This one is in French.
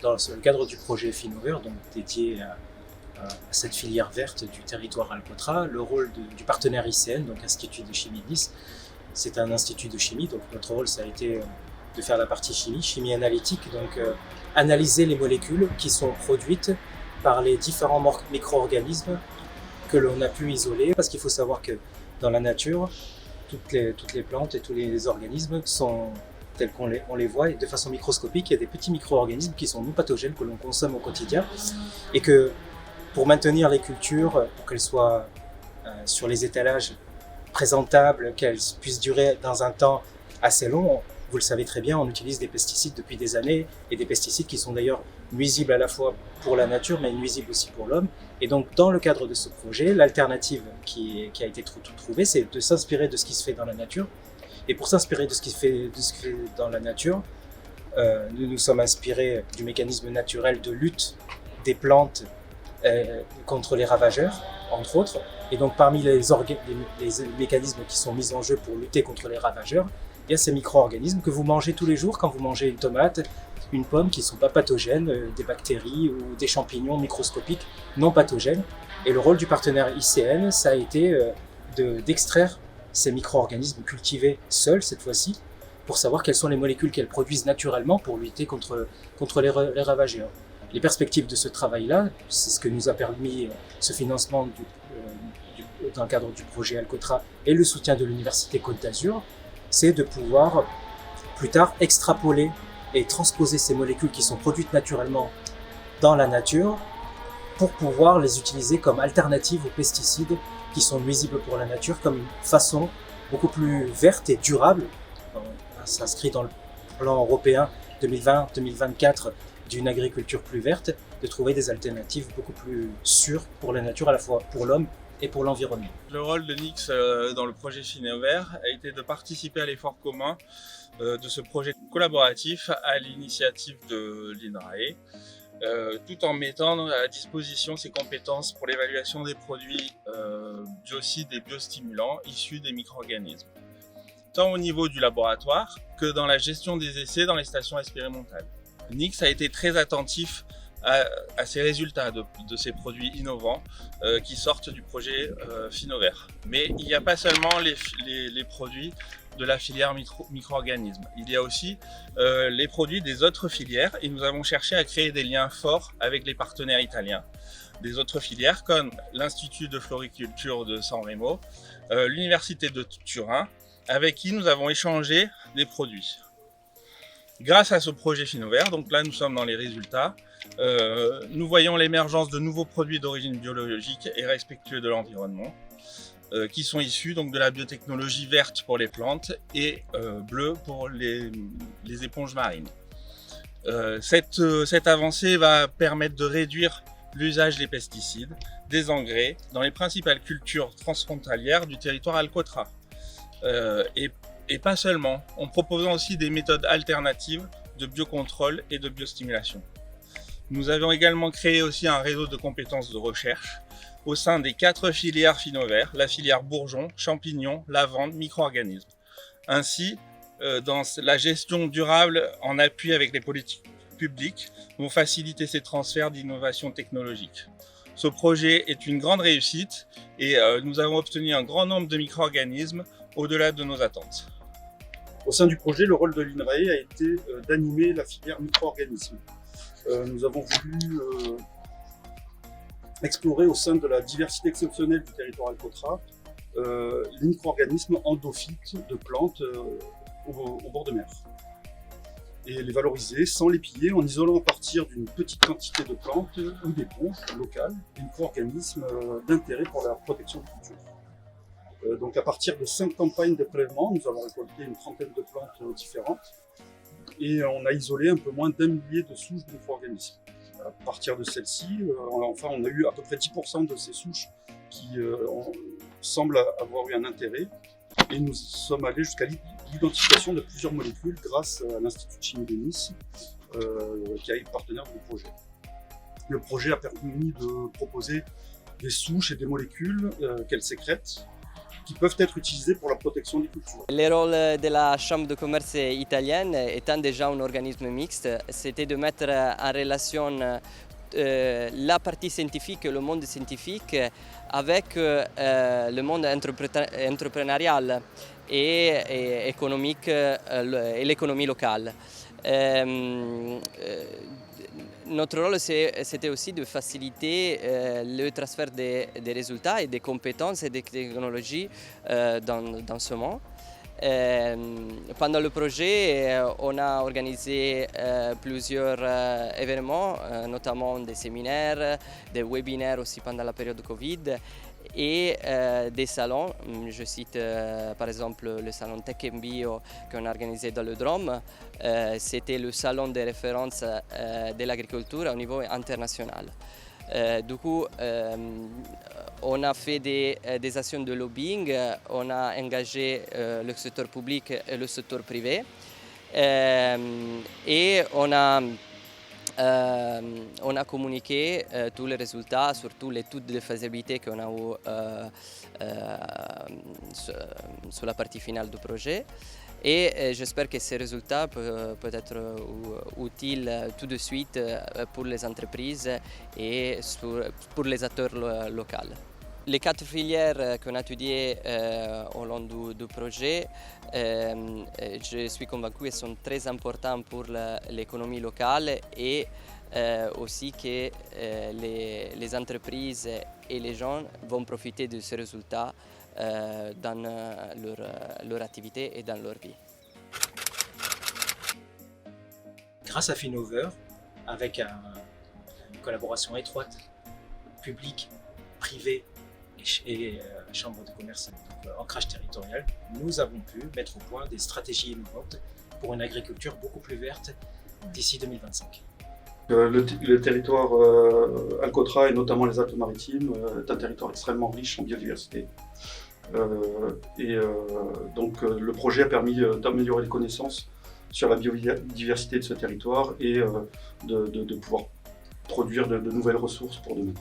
dans le cadre du projet Finover, donc dédié à cette filière verte du territoire Alcotra, le rôle du partenaire ICN, donc Institut de Chimie de Nice. C'est un institut de chimie, donc notre rôle ça a été de faire la partie chimie analytique, donc analyser les molécules qui sont produites par les différents micro-organismes que l'on a pu isoler, parce qu'il faut savoir que dans la nature, toutes les plantes et tous les organismes sont tels qu'on les voit, et de façon microscopique, il y a des petits micro-organismes qui sont non pathogènes, que l'on consomme au quotidien, et que pour maintenir les cultures, pour qu'elles soient sur les étalages présentables, qu'elles puissent durer dans un temps assez long, vous le savez très bien, on utilise des pesticides depuis des années, et des pesticides qui sont d'ailleurs nuisibles à la fois pour la nature, mais nuisibles aussi pour l'homme. Et donc, dans le cadre de ce projet, l'alternative qui a été trouvée, c'est de s'inspirer de ce qui se fait dans la nature. Et pour s'inspirer de ce qui se fait dans la nature, nous nous sommes inspirés du mécanisme naturel de lutte des plantes contre les ravageurs, entre autres. Et donc, parmi les mécanismes qui sont mis en jeu pour lutter contre les ravageurs, il y a ces micro-organismes que vous mangez tous les jours quand vous mangez une tomate, une pomme, qui ne sont pas pathogènes, des bactéries ou des champignons microscopiques non pathogènes. Et le rôle du partenaire ICN, ça a été d'extraire ces micro-organismes cultivés seuls cette fois-ci, pour savoir quelles sont les molécules qu'elles produisent naturellement pour lutter contre les ravageurs. Les perspectives de ce travail-là, c'est ce que nous a permis ce financement dans le cadre du projet Alcotra et le soutien de l'Université Côte d'Azur, c'est de pouvoir plus tard extrapoler et transposer ces molécules qui sont produites naturellement dans la nature pour pouvoir les utiliser comme alternative aux pesticides qui sont nuisibles pour la nature, comme une façon beaucoup plus verte et durable, s'inscrit dans le plan européen 2020-2024 d'une agriculture plus verte, de trouver des alternatives beaucoup plus sûres pour la nature, à la fois pour l'homme et pour l'environnement. Le rôle de Nix dans le projet Finover a été de participer à l'effort commun de ce projet collaboratif à l'initiative de l'INRAE, tout en mettant à disposition ses compétences pour l'évaluation des produits biocides et biostimulants issus des micro-organismes, tant au niveau du laboratoire que dans la gestion des essais dans les stations expérimentales. Nix a été très attentif à ces résultats de ces produits innovants qui sortent du projet Finover. Mais il n'y a pas seulement les produits de la filière micro-organismes, il y a aussi les produits des autres filières, et nous avons cherché à créer des liens forts avec les partenaires italiens des autres filières comme l'Institut de floriculture de San Remo, l'Université de Turin, avec qui nous avons échangé des produits. Grâce à ce projet Finover, donc là nous sommes dans les résultats, nous voyons l'émergence de nouveaux produits d'origine biologique et respectueux de l'environnement, qui sont issus donc de la biotechnologie verte pour les plantes et bleue pour les éponges marines. Cette avancée va permettre de réduire l'usage des pesticides, des engrais dans les principales cultures transfrontalières du territoire Alcotra. Et pas seulement, en proposant aussi des méthodes alternatives de biocontrôle et de biostimulation. Nous avons également créé aussi un réseau de compétences de recherche au sein des 4 filières Finover, la filière bourgeons, champignons, lavande, micro-organismes. Ainsi, dans la gestion durable en appui avec les politiques publiques, vont faciliter ces transferts d'innovation technologique. Ce projet est une grande réussite et nous avons obtenu un grand nombre de micro-organismes au-delà de nos attentes. Au sein du projet, le rôle de l'INRAE a été d'animer la filière micro-organismes. Nous avons voulu explorer au sein de la diversité exceptionnelle du territoire Alcotra les micro-organismes endophytes de plantes au bord de mer. Et les valoriser sans les piller en isolant à partir d'une petite quantité de plantes ou d'éponges locales des micro-organismes d'intérêt pour la protection des cultures. Donc à partir de 5 campagnes de prélèvement, nous avons récolté une trentaine de plantes différentes et on a isolé un peu moins d'1 millier de souches de micro-organismes. À partir de celles-ci, on a eu à peu près 10% de ces souches qui semblent avoir eu un intérêt, et nous sommes allés jusqu'à l'identification de plusieurs molécules grâce à l'Institut de Chimie de Nice qui est partenaire du projet. Le projet a permis de proposer des souches et des molécules qu'elles sécrètent, qui peuvent être utilisés pour la protection des cultures. Le rôle de la Chambre de commerce italienne, étant déjà un organisme mixte, c'était de mettre en relation la partie scientifique, le monde scientifique, avec le monde entrepreneurial et économique et l'économie locale. Notre rôle, c'était aussi de faciliter le transfert des résultats et des compétences et des technologies dans ce monde. Pendant le projet, on a organisé plusieurs événements, notamment des séminaires, des webinaires aussi pendant la période Covid et des salons. Je cite par exemple le salon Tech & Bio qu'on a organisé dans le Drôme. C'était le salon de référence de l'agriculture au niveau international. Du coup, on a fait des actions de lobbying, on a engagé le secteur public et le secteur privé et on a communiqué tous les résultats, surtout l'étude de faisabilité qu'on a eu sur la partie finale du projet. Et j'espère que ces résultats peuvent être utiles tout de suite pour les entreprises et pour les acteurs locaux. Les 4 filières qu'on a étudiées au long du projet, je suis convaincu qu'elles sont très importantes pour l'économie locale et aussi que les entreprises et les gens vont profiter de ces résultats dans leur activité et dans leur vie. Grâce à Finover, avec une collaboration étroite, publique, privée et chambre de commerce, donc ancrage territorial, nous avons pu mettre au point des stratégies innovantes pour une agriculture beaucoup plus verte d'ici 2025. Le territoire Alcotra et notamment les Alpes-Maritimes est un territoire extrêmement riche en biodiversité. Donc le projet a permis d'améliorer les connaissances sur la biodiversité de ce territoire et de pouvoir produire de nouvelles ressources pour demain.